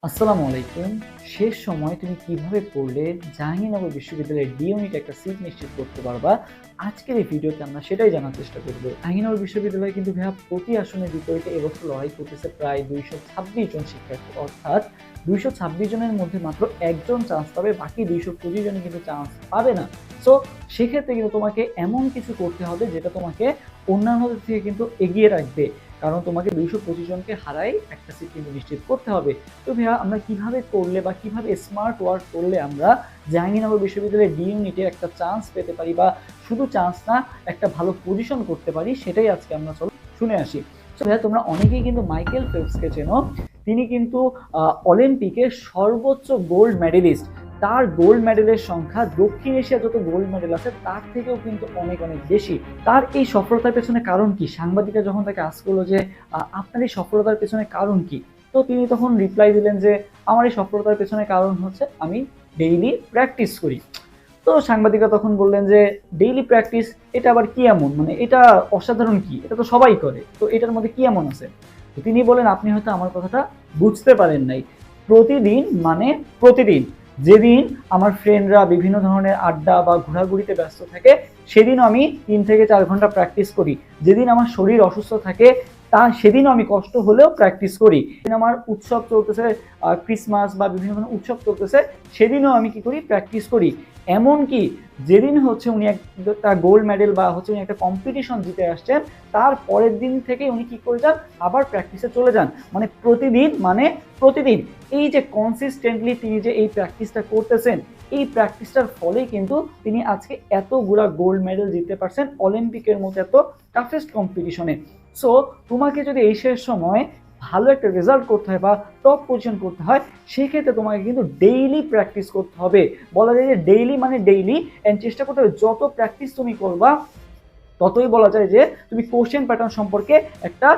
আসসালামু আলাইকুম। শেষ সময় তুমি কিভাবে পড়লে জাহাঙ্গীরনগর বিশ্ববিদ্যালয়ের ডি ইউনিটে একটা সিট নিশ্চিত করতে পারবা? আজকের এই ভিডিওতে আমরা সেটাই জানার চেষ্টা করব। জাহাঙ্গীরনগর বিশ্ববিদ্যালয় কিন্তু ভাইয়া প্রতি আসনের বিপরীতে এবছর লড়াই করতেছে প্রায় 226 জন শিক্ষার্থী। অর্থাৎ 226 জনের মধ্যে মাত্র একজন চান্স পাবে, বাকি 225 জনই কিন্তু চান্স পাবে না। সো সেক্ষেত্রে কিন্তু তোমাকে এমন কিছু করতে হবে যেটা তোমাকে অন্যান্যদের থেকে কিন্তু এগিয়ে রাখবে। কারণ তোমাকে 225 জনকে হারাই একটা সিট কিন্তু নিশ্চিত করতে হবে। তো ভাইয়া আমরা কিভাবে করলে বা কিভাবে স্মার্ট ওয়ার্ক করলে আমরা জাহাঙ্গীরনগর বিশ্ববিদ্যালয়ের ডি ইউনিটে একটা চান্স পেতে পারি বা শুধু চান্স না, একটা ভালো পজিশন করতে পারি, সেটাই আজকে আমরা চলো শুনে আসি। তো ভাইয়া তোমরা অনেকেই কিন্তু মাইকেল ফেলপসকে চেনো। তিনি কিন্তু অলিম্পিকে সর্বোচ্চ গোল্ড মেডেলিস্ট। তার গোল্ড মেডেলের সংখ্যা দক্ষিণ এশিয়া যত গোল্ড মেডেল আছে তার থেকেও কিন্তু অনেক অনেক বেশি। তার এই সফলতার পেছনে কারণ কি? সাংবাদিকরা যখন তাকে আস্ক করলো যে আপনার এই সফলতার পেছনে কারণ কি, তো তিনি তখন রিপ্লাই দিলেন যে আমার এই সফলতার পেছনে কারণ হচ্ছে আমি ডেইলি প্র্যাকটিস করি। তো সাংবাদিকরা তখন বললেন যে ডেইলি প্র্যাকটিস, এটা আবার কি এমন, মানে এটা অসাধারণ কি, এটা তো সবাই করে, তো এটার মধ্যে কি এমন আছে? তো তিনি বলেন আপনি হয়তো আমার কথাটা বুঝতে পারেন নাই। প্রতিদিন মানে প্রতিদিন, যেদিন আমার ফ্রেন্ডরা বিভিন্ন ধরনের আড্ডা বা ঘোরাঘুরিতে ব্যস্ত থাকে সেদিনও আমি 3 থেকে 4 ঘন্টা প্র্যাকটিস করি। যেদিন আমার শরীর অসুস্থ থাকে তা সেদিনও আমি কষ্ট হলেও প্র্যাকটিস করি। সেদিন আমার উৎসব চলতেছে, ক্রিসমাস বা বিভিন্ন ধরনের উৎসব চলতেছে, সেদিনও আমি কি করি, প্র্যাকটিস করি। এমনকি যেদিন হচ্ছে উনি একটা গোল্ড মেডেল বা হচ্ছে উনি একটা কম্পিটিশন জিতে আসছেন, তার পরের দিন থেকে উনি কি করে যান, আবার প্র্যাকটিসে চলে যান। মানে প্রতিদিন মানে প্রতিদিন। এই যে কনসিস্টেন্টলি তিনি যে এই প্র্যাকটিসটা করতেছেন, এই প্র্যাকটিসটার ফলেই কিন্তু তিনি আজকে এতগুলা গোল্ড মেডেল জিততে পারছেন অলিম্পিকের মতো এত টাফেস্ট কম্পিটিশনে। সো তোমাকে যদি এই শেষ সময় ভালো একটা রেজাল্ট করতে হয় বা টপ পজিশন করতে হয়, সেক্ষেত্রে তোমাকে কিন্তু ডেইলি প্র্যাকটিস করতে হবে। বলা যায় যে ডেইলি মানে ডেইলি, এন্ড চেষ্টা করতে হবে যত প্র্যাকটিস তুমি করবা ততই বলা যায় যে তুমি কোশ্চেন প্যাটার্ন সম্পর্কে একটা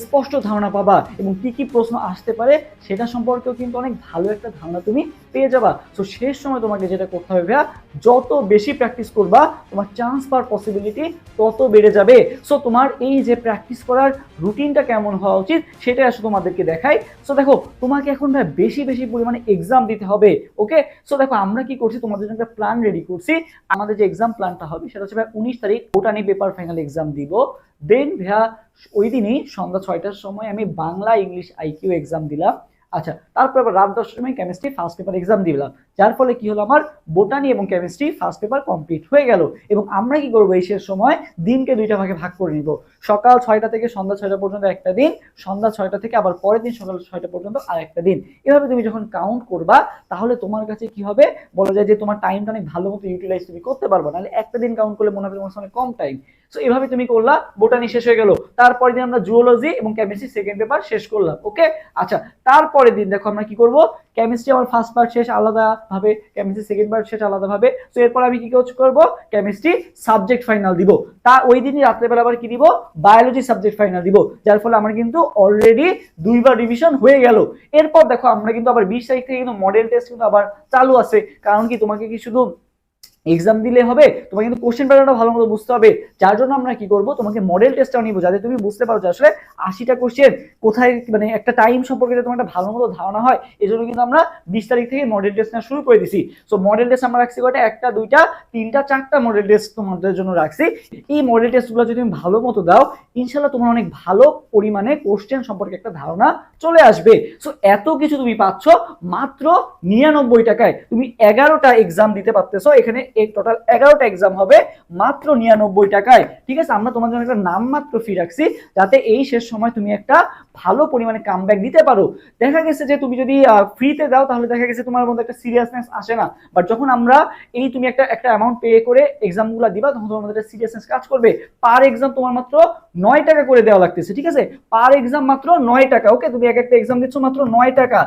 স্পষ্ট ধারণা পাবা, এবং কি কি প্রশ্ন আসতে পারে সেটা সম্পর্কেও কিন্তু অনেক ভালো একটা ধারণা তুমি পেয়ে যাবা। সো শেষ সময় তোমাকে যেটা করতে হবে ভাইয়া, যত বেশি প্র্যাকটিস করবা তোমার চান্স পাওয়ার পসিবিলিটি তত বেড়ে যাবে। সো তোমার এই যে প্র্যাকটিস করার রুটিনটা কেমন হওয়া উচিত সেটাই আসলে তোমাদেরকে দেখাই। সো দেখো, তোমাকে এখন ভাই বেশি বেশি পরিমাণে এক্সাম দিতে হবে। ওকে, সো দেখো আমরা কি করছি, তোমাদের জন্য একটা প্ল্যান রেডি করছি। আমাদের যে এক্সাম প্ল্যানটা হবে সেটা হচ্ছে ভাই 19 তারিখ বোটানি পেপার ফাইনাল এক্সাম দিব। দেন ভাইয়া ওই দিনই সন্ধ্যা 6টার সময় আমি বাংলা ইংলিশ আইকিউ এক্সাম দিলাম। আচ্ছা, তারপর আবার রাত 10টার সময় কেমিস্ট্রি ফার্স্ট পেপার এক্সাম দিলাম। যার ফলে কি হলো, আমার বোটানি এবং কেমিস্ট্রি ফার্স্ট পেপার কমপ্লিট হয়ে গেল। এবং আমরা কি করবো, এই শেষ সময় দিনকে 2টা ভাগে ভাগ করে নিব। সকাল 6টা থেকে সন্ধ্যা 6টা পর্যন্ত একটা দিন, সন্ধ্যা 6টা থেকে আবার পরের দিন সকাল 6টা পর্যন্ত আর একটা দিন। এভাবে তুমি যখন কাউন্ট করবা তাহলে তোমার কাছে কি হবে, বলা যায় যে তোমার টাইমটা অনেক ভালো মতো ইউটিলাইজ তুমি করতে পারবা। নাহলে একটা দিন কাউন্ট করলে মনে হবে তোমার অনেক কম টাইম। সো এভাবে তুমি করলা, বোটানি শেষ হয়ে গেল। তারপরের দিন আমরা জুওলজি এবং কেমিস্ট্রি সেকেন্ড পেপার শেষ করলাম। ওকে, আচ্ছা, তারপরের দিন দেখো আমরা কি করব, কেমিস্ট্রি আমার ফার্স্ট পার্ট শেষ আলাদা ভাবে, কেমিস্ট্রি সেকেন্ড পার্ট শেষ আলাদা ভাবে। তো এরপর আমি কি করব, কেমিস্ট্রি সাবজেক্ট ফাইনাল দিব। তা ওই দিনই রাত্রেবেলা আবার কি দিব, বায়োলজি সাবজেক্ট ফাইনাল দিব। যার ফলে আমার কিন্তু অলরেডি 2বার রিভিশন হয়ে গেল। এরপর দেখো আমরা কিন্তু আবার 20 তারিখ থেকে কিন্তু মডেল টেস্ট কিন্তু আবার চালু আছে। কারণ কি, তোমাকে কি শুধু এক্সাম দিলে হবে, তোমাকে কিন্তু কোশ্চেন প্যাটার্নটা ভালো মতো বুঝতে হবে। যার জন্য আমরা কি করব, তোমাকে মডেল টেস্টটাও নিব, যাতে তুমি বুঝতে পারো যে আসলে 80টা কোশ্চেন কোথায়, মানে একটা টাইম সম্পর্কে তোমার একটা ভালো মতো ধারণা হয়। এই জন্য কিন্তু আমরা 20 তারিখ থেকে মডেল টেস্ট নেওয়া শুরু করে দিছি। সো মডেল টেস্ট আমরা রাখছি কয়টা, 1টা 2টা 3টা 4টা মডেল টেস্ট তোমাদের জন্য রাখছি। এই মডেল টেস্টগুলো যদি তুমি ভালো মতো দাও, ইনশাল্লাহ তোমার অনেক ভালো পরিমাণে কোশ্চেন সম্পর্কে একটা ধারণা চলে আসবে। সো এত কিছু তুমি পাচ্ছ মাত্র 99 টাকায়। তুমি 11টা এক্সাম দিতে পারতেছো। এখানে টোটাল 11টা এক্সাম হবে মাত্র 99 টাকায়। ঠিক আছে, আমরা তোমার জন্য একটা নামমাত্র ফি রাখছি, যাতে এই শেষ সময় তুমি একটা ভালো পরিমাণে কামব্যাক দিতে পারো। দেখা গেছে যে তুমি যদি ফ্রিতে দাও তাহলে দেখা গেছে তোমার মধ্যে একটা সিরিয়াসনেস আসে না। বাট যখন আমরা এই তুমি একটা একটা অ্যামাউন্ট পে করে এক্সামগুলো দিবা, তখন তোমার মধ্যে একটা সিরিয়াসনেস কাজ করবে। পার এক্সাম তোমার মাত্র 9 টাকা করে দেওয়া লাগতেছে। ঠিক আছে, পার এক্সাম মাত্র 9 টাকা। ওকে, তুমি এক একটা এক্সাম দিচ্ছ মাত্র 9 টাকা।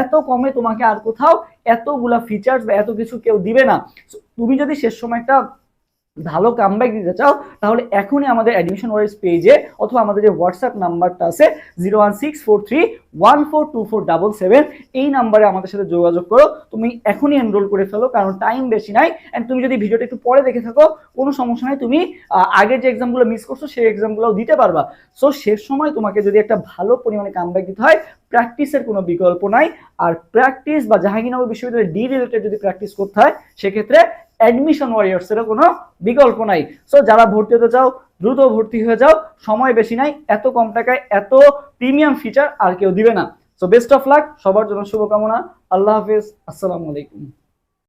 এত কমে তোমাকে আর কোথাও এতগুলা ফিচার্স বা এত কিছু কেউ দিবে না। তুমি যদি শেষ সময় একটা ভালো কামব্যাক দিতে চাও তাহলে এখনই আমাদের অ্যাডমিশন ওয়াইজ পেজে অথবা আমাদের যে হোয়াটসঅ্যাপ নাম্বারটা আছে 01643142477 এই নাম্বারে আমাদের সাথে যোগাযোগ করো। তুমি এখনই এনরোল করে ফেলো, কারণ টাইম বেশি নাই। অ্যান্ড তুমি যদি ভিডিওটা একটু পরে দেখে থাকো কোনো সমস্যা নাই, তুমি আগের যে এক্সামগুলো মিস করছো সেই এক্সামগুলোও দিতে পারবা। সো শেষ সময় তোমাকে যদি একটা ভালো পরিমাণে কামব্যাক দিতে হয়, প্র্যাকটিসের কোনো বিকল্প নাই। আর প্র্যাকটিস বা জাহাঙ্গীরনগর বিশ্ববিদ্যালয়ের ডি রিলেটেড যদি প্র্যাকটিস করতে হয় সেক্ষেত্রে অ্যাডমিশন ওয়ারিয়ার্সেরও কোনো বিকল্প নাই। সো যারা ভর্তি হতে চাও দ্রুত ভর্তি হয়ে যাও, সময় বেশি নাই। এত কম টাকায় এত প্রিমিয়াম ফিচার আর কেউ দিবে না। সো বেস্ট অফ লাক, সবার জন্য শুভকামনা। আল্লাহ হাফেজ, আসসালামু আলাইকুম।